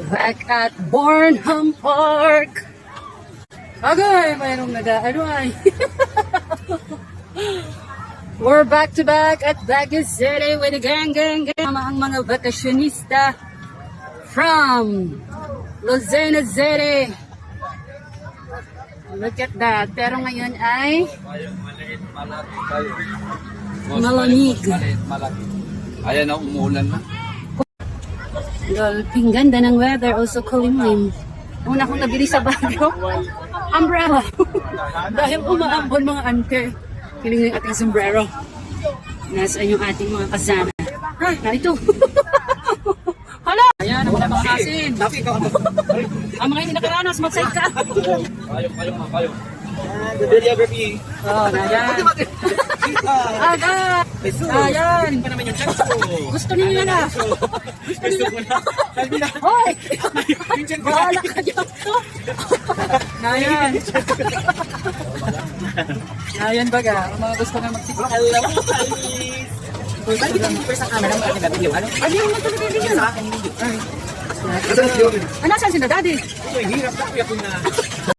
Back at Bornham Park. Agay, mayroong nag-ano ay. We're back to back at Baguio City with the gang. Ang mga vacationista from Luzena City. Look at that. Pero ngayon ay malamig. Ayan na, umuulan na. Lol, ang ganda ng weather. Also kulimlim. Una kong nabili sa Baguio, umbrella. Dahil umaambon mga ante. Kiling yung ating sombrero. Nasaan yung ating mga kasama. Ay, narito. Hala! Ayan, ang mga asin. Ang mga hindi nakaranas, mag-side ka. Kayo. The videography. Oh, nayan. Agad! Ayan! Pa naman yung chance ko. Gusto ninyo na. Gusto ninyo na. Hoy! Bahala ka dyan. Nayan. Nayan baga. Ang mga gusto nga magsigla. Hello, guys. Bakit ang first sa camera mo ating video? Ano? Ano yung nagtuloy-tuloy? Sa akin video. Ano saan sila, daddy? Ito, hirap na. Kuya ko na.